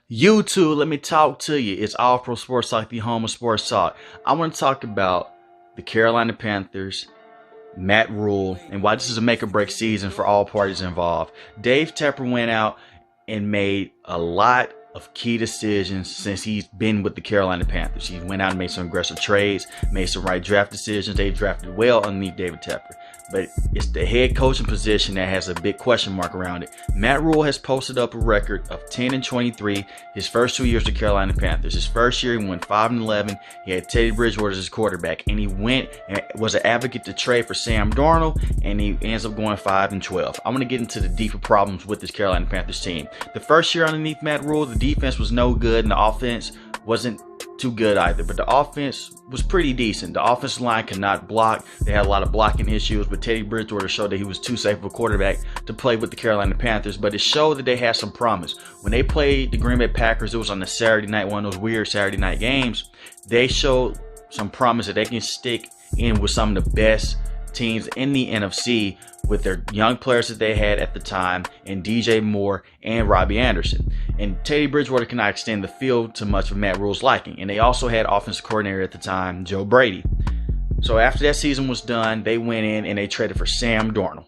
YouTube, let me talk to you. It's All Pro Sports Talk, the home of sports talk. I want to talk about the Carolina Panthers, Matt Rhule, and why this is a make or break season for all parties involved. Dave Tepper went out and made a lot of key decisions since he's been with the Carolina Panthers. He went out and made some aggressive trades, made some right draft decisions. They drafted well underneath David Tepper. But it's the head coaching position that has a big question mark around it. Matt Rhule has posted up a record of 10-23 his first 2 years with the Carolina Panthers. His first year, he went 5-11. He had Teddy Bridgewater as his quarterback, and he went and was an advocate to trade for Sam Darnold, and he ends up going 5-12. I'm going to get into the deeper problems with this Carolina Panthers team. The first year underneath Matt Rhule, the defense was no good, and the offense wasn't too good either, but the offense was pretty decent. The offensive line could not block. They had a lot of blocking issues, but Teddy Bridgewater showed that he was too safe of a quarterback to play with the Carolina Panthers, but it showed that they had some promise. When they played the Green Bay Packers, it was on a Saturday night, one of those weird Saturday night games. They showed some promise that they can stick in with some of the best teams in the NFC with their young players that they had at the time, and DJ Moore and Robbie Anderson. And Teddy Bridgewater cannot extend the field to much of Matt Rhule's liking. And they also had offensive coordinator at the time, Joe Brady. So after that season was done, they went in and they traded for Sam Darnold.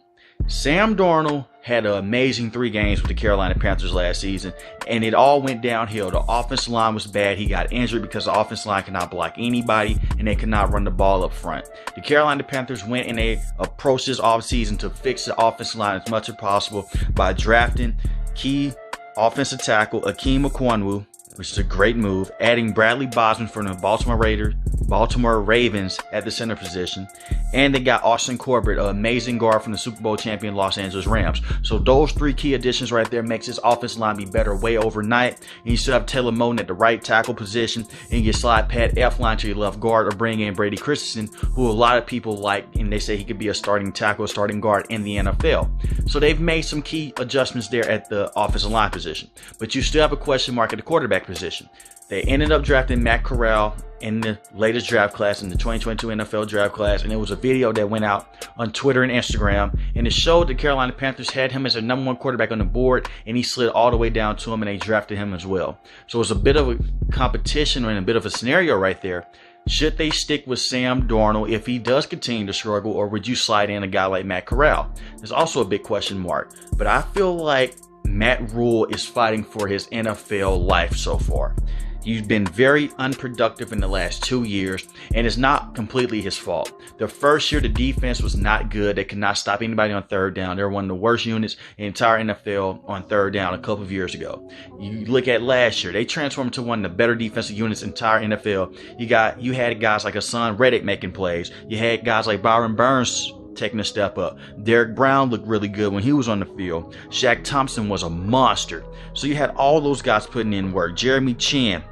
Sam Darnold had an amazing 3 games with the Carolina Panthers last season, and it all went downhill. The offensive line was bad. He got injured because the offensive line could not block anybody, and they could not run the ball up front. The Carolina Panthers went and they approached this offseason to fix the offensive line as much as possible by drafting key offensive tackle Akeem Okwonwu, which is a great move, adding Bradley Bosman from the Baltimore Ravens at the center position, and they got Austin Corbett, an amazing guard from the Super Bowl champion Los Angeles Rams. So those 3 key additions right there makes this offensive line be better way overnight. And you still have Taylor Moton at the right tackle position, and you slide Pat Elflein to your left guard or bring in Brady Christensen, who a lot of people like, and they say he could be a starting tackle, a starting guard in the NFL. So they've made some key adjustments there at the offensive line position. But you still have a question mark at the quarterback position. They ended up drafting Matt Corral in the latest draft class, in the 2022 NFL draft class, and it was a video that went out on Twitter and Instagram, and it showed the Carolina Panthers had him as their number 1 quarterback on the board, and he slid all the way down to him, and they drafted him as well. So it was a bit of a competition and a bit of a scenario right there. Should they stick with Sam Darnold if he does continue to struggle, or would you slide in a guy like Matt Corral? There's also a big question mark, but I feel like Matt Rhule is fighting for his NFL life so far. He's been very unproductive in the last 2 years, and it's not completely his fault. The first year, the defense was not good. They could not stop anybody on third down. They were one of the worst units in the entire NFL on third down a couple of years ago. You look at last year, they transformed to one of the better defensive units in the entire NFL. You had guys like Hassan Reddick making plays. You had guys like Byron Burns taking a step up. Derek Brown looked really good when he was on the field. Shaq Thompson was a monster. So you had all those guys putting in work. Jeremy Chin,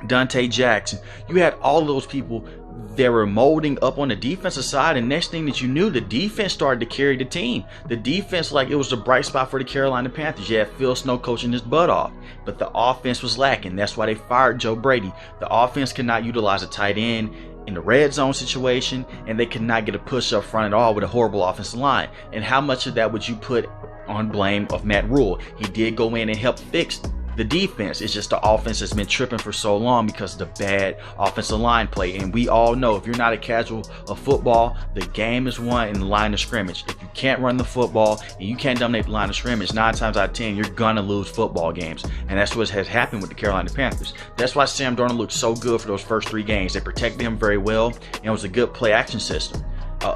Dante Jackson. You had all those people that were molding up on the defensive side, and next thing that you knew, the defense started to carry the team. The defense, like, it was a bright spot for the Carolina Panthers. You had Phil Snow coaching his butt off, but the offense was lacking. That's why they fired Joe Brady. The offense could not utilize a tight end in the red zone situation, and they could not get a push up front at all with a horrible offensive line. And how much of that would you put on blame of Matt Rhule? He did go in and help fix the defense. It's just the offense has been tripping for so long because of the bad offensive line play. And we all know, if you're not a casual of football, the game is won in the line of scrimmage. If you can't run the football and you can't dominate the line of scrimmage, 9 times out of 10, you're gonna lose football games. And that's what has happened with the Carolina Panthers. That's why Sam Darnold looked so good for those first 3 games. They protected him very well, and it was a good play action system.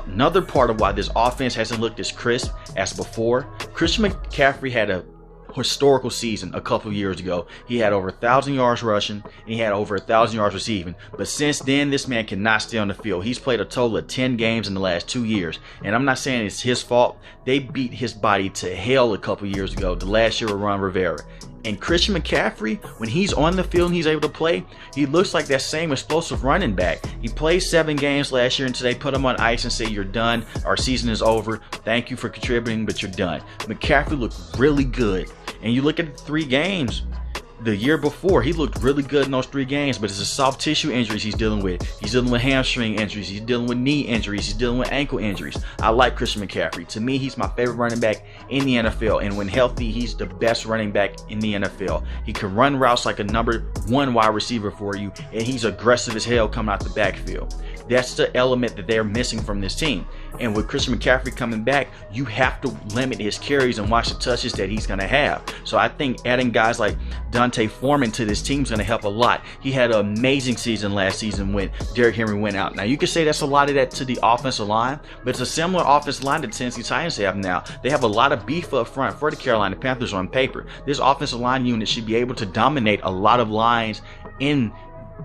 Another part of why this offense hasn't looked as crisp as before, Christian McCaffrey had a historical season a couple years ago. He had over 1,000 yards rushing, and he had over 1,000 yards receiving. But since then, this man cannot stay on the field. He's played a total of 10 games in the last 2 years. And I'm not saying it's his fault. They beat his body to hell a couple years ago, the last year with Ron Rivera. And Christian McCaffrey, when he's on the field and he's able to play, he looks like that same explosive running back. He played 7 games last year, and today put him on ice and say, "You're done. Our season is over. Thank you for contributing, but you're done." McCaffrey looked really good. And you look at the 3 games, The year before, he looked really good in those 3 games, but it's the soft tissue injuries he's dealing with. He's dealing with hamstring injuries. He's dealing with knee injuries. He's dealing with ankle injuries. I like Christian McCaffrey. To me, he's my favorite running back in the NFL, and when healthy, he's the best running back in the NFL. He can run routes like a #1 wide receiver for you, and he's aggressive as hell coming out the backfield. That's the element that they're missing from this team. And with Christian McCaffrey coming back, you have to limit his carries and watch the touches that he's going to have. So I think adding guys like Dante Foreman to this team is going to help a lot. He had an amazing season last season when Derrick Henry went out. Now, you could say that's a lot of that to the offensive line, but it's a similar offensive line that Tennessee Titans have now. They have a lot of beef up front for the Carolina Panthers on paper. This offensive line unit should be able to dominate a lot of lines in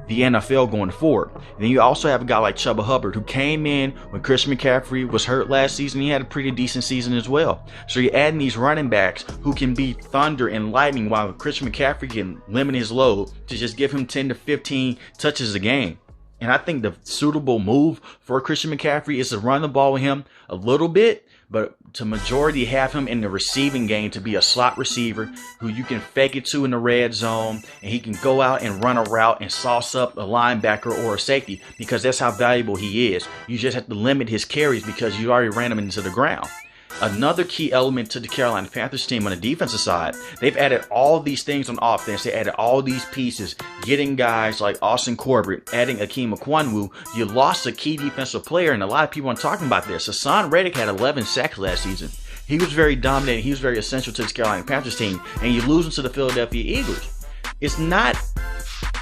the NFL going forward. And then you also have a guy like Chuba Hubbard, who came in when Christian McCaffrey was hurt last season. He had a pretty decent season as well. So you're adding these running backs who can be thunder and lightning, while Christian McCaffrey can limit his load to just give him 10 to 15 touches a game. And I think the suitable move for Christian McCaffrey is to run the ball with him a little bit, but to majority have him in the receiving game to be a slot receiver who you can fake it to in the red zone, and he can go out and run a route and sauce up a linebacker or a safety, because that's how valuable he is. You just have to limit his carries because you already ran him into the ground. Another key element to the Carolina Panthers team on the defensive side, they've added all these things on offense. They added all these pieces, getting guys like Austin Corbett, adding Akeem Okwanwu. You lost a key defensive player, and a lot of people aren't talking about this. Hassan Reddick had 11 sacks last season. He was very dominant. He was very essential to this Carolina Panthers team, and you lose him to the Philadelphia Eagles. It's not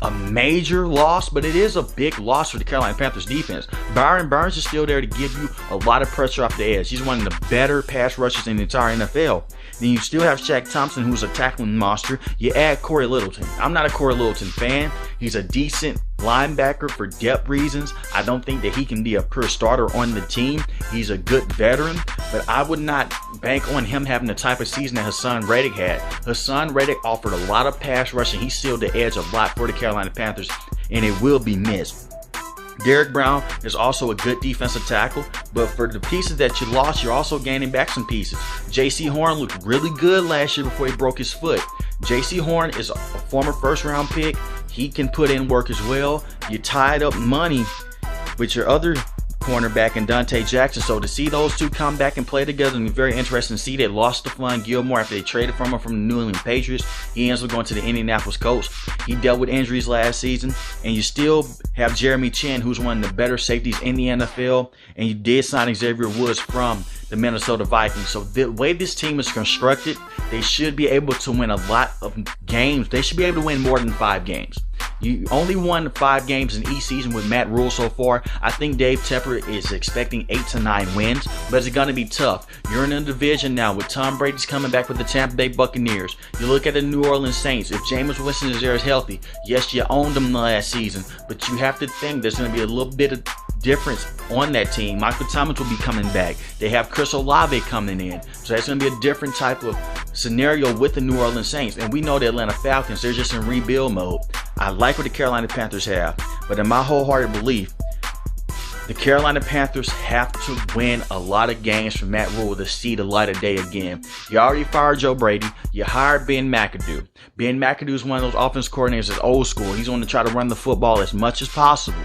a major loss, but it is a big loss for the Carolina Panthers defense. Byron Burns is still there to give you a lot of pressure off the edge. He's one of the better pass rushers in the entire NFL. Then you still have Shaq Thompson, who's a tackling monster. You add Corey Littleton. I'm not a Corey Littleton fan. He's a decent linebacker for depth reasons. I don't think that he can be a pure starter on the team. He's a good veteran, but I would not bank on him having the type of season that Hassan Reddick had. Hassan Reddick offered a lot of pass rushing. He sealed the edge a lot for the Carolina Panthers, and it will be missed. Derrick Brown is also a good defensive tackle, but for the pieces that you lost, you're also gaining back some pieces. J.C. Horn looked really good last year before he broke his foot. J.C. Horn is a former first-round pick. He can put in work as well. You tied up money with your other cornerback and Dante Jackson. So to see those two come back and play together and be very interesting to see. They lost Stephon Gilmore after they traded from him from the New England Patriots. He ends up going to the Indianapolis Colts. He dealt with injuries last season, and you still have Jeremy Chin, who's one of the better safeties in the NFL, and you did sign Xavier Woods from the Minnesota Vikings. So the way this team is constructed, they should be able to win a lot of games. They should be able to win more than 5 games. You only won 5 games in each season with Matt Rhule so far. I think Dave Tepper is expecting 8 to 9 wins, but it's going to be tough. You're in a division now with Tom Brady's coming back with the Tampa Bay Buccaneers. You look at the New Orleans Saints. If Jameis Winston is there is healthy, yes, you owned them last season, but you have to think there's going to be a little bit of difference on that team. Michael Thomas will be coming back. They have Chris Olave coming in. So that's going to be a different type of scenario with the New Orleans Saints. And we know the Atlanta Falcons, they're just in rebuild mode. I like what the Carolina Panthers have, but in my wholehearted belief, the Carolina Panthers have to win a lot of games for Matt Rhule to see the light of day again. You already fired Joe Brady. You hired Ben McAdoo. Ben McAdoo is one of those offense coordinators that's old school. He's going to try to run the football as much as possible.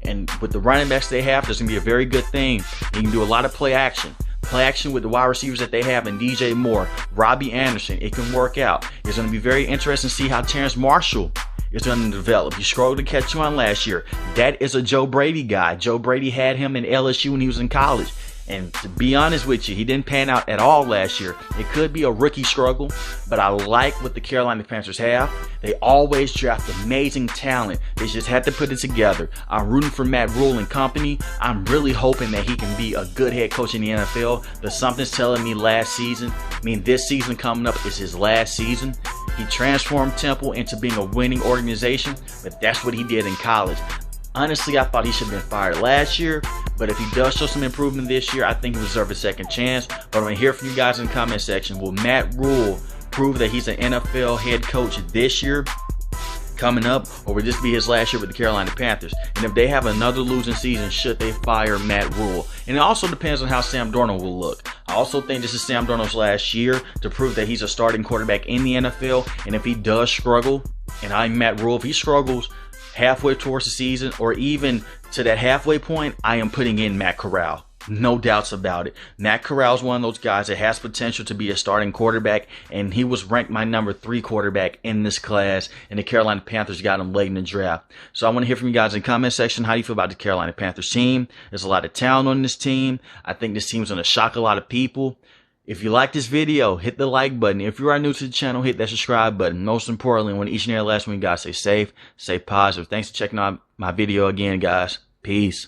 And with the running backs they have, that's going to be a very good thing. He can do a lot of play action. Play action with the wide receivers that they have in DJ Moore, Robbie Anderson. It can work out. It's going to be very interesting to see how Terrence Marshall is going to develop. You struggled to catch on last year. That is a Joe Brady guy. Joe Brady had him in LSU when he was in college. And to be honest with you, he didn't pan out at all last year. It could be a rookie struggle, but I like what the Carolina Panthers have. They always draft amazing talent. They just had to put it together. I'm rooting for Matt Rhule and company. I'm really hoping that he can be a good head coach in the NFL. But something's telling me this season coming up is his last season. He transformed Temple into being a winning organization, but that's what he did in college. Honestly, I thought he should have been fired last year, but if he does show some improvement this year, I think he deserves a second chance. But I want to hear from you guys in the comment section. Will Matt Rhule prove that he's an NFL head coach this year coming up, or will this be his last year with the Carolina Panthers? And if they have another losing season, should they fire Matt Rhule? And it also depends on how Sam Darnold will look. I also think this is Sam Darnold's last year to prove that he's a starting quarterback in the NFL, and if he does struggle, and I'm Matt Rhule, if he struggles halfway towards the season or even to that halfway point, I am putting in Matt Corral. No doubts about it. Matt Corral is one of those guys that has potential to be a starting quarterback, and he was ranked my number 3 quarterback in this class, and the Carolina Panthers got him late in the draft. So I want to hear from you guys in the comment section. How do you feel about the Carolina Panthers team? There's a lot of talent on this team. I think this team's going to shock a lot of people. If you like this video, hit the like button. If you are new to the channel, hit that subscribe button. Most importantly, when each and every last one, you guys stay safe, stay positive. Thanks for checking out my video again, guys. Peace.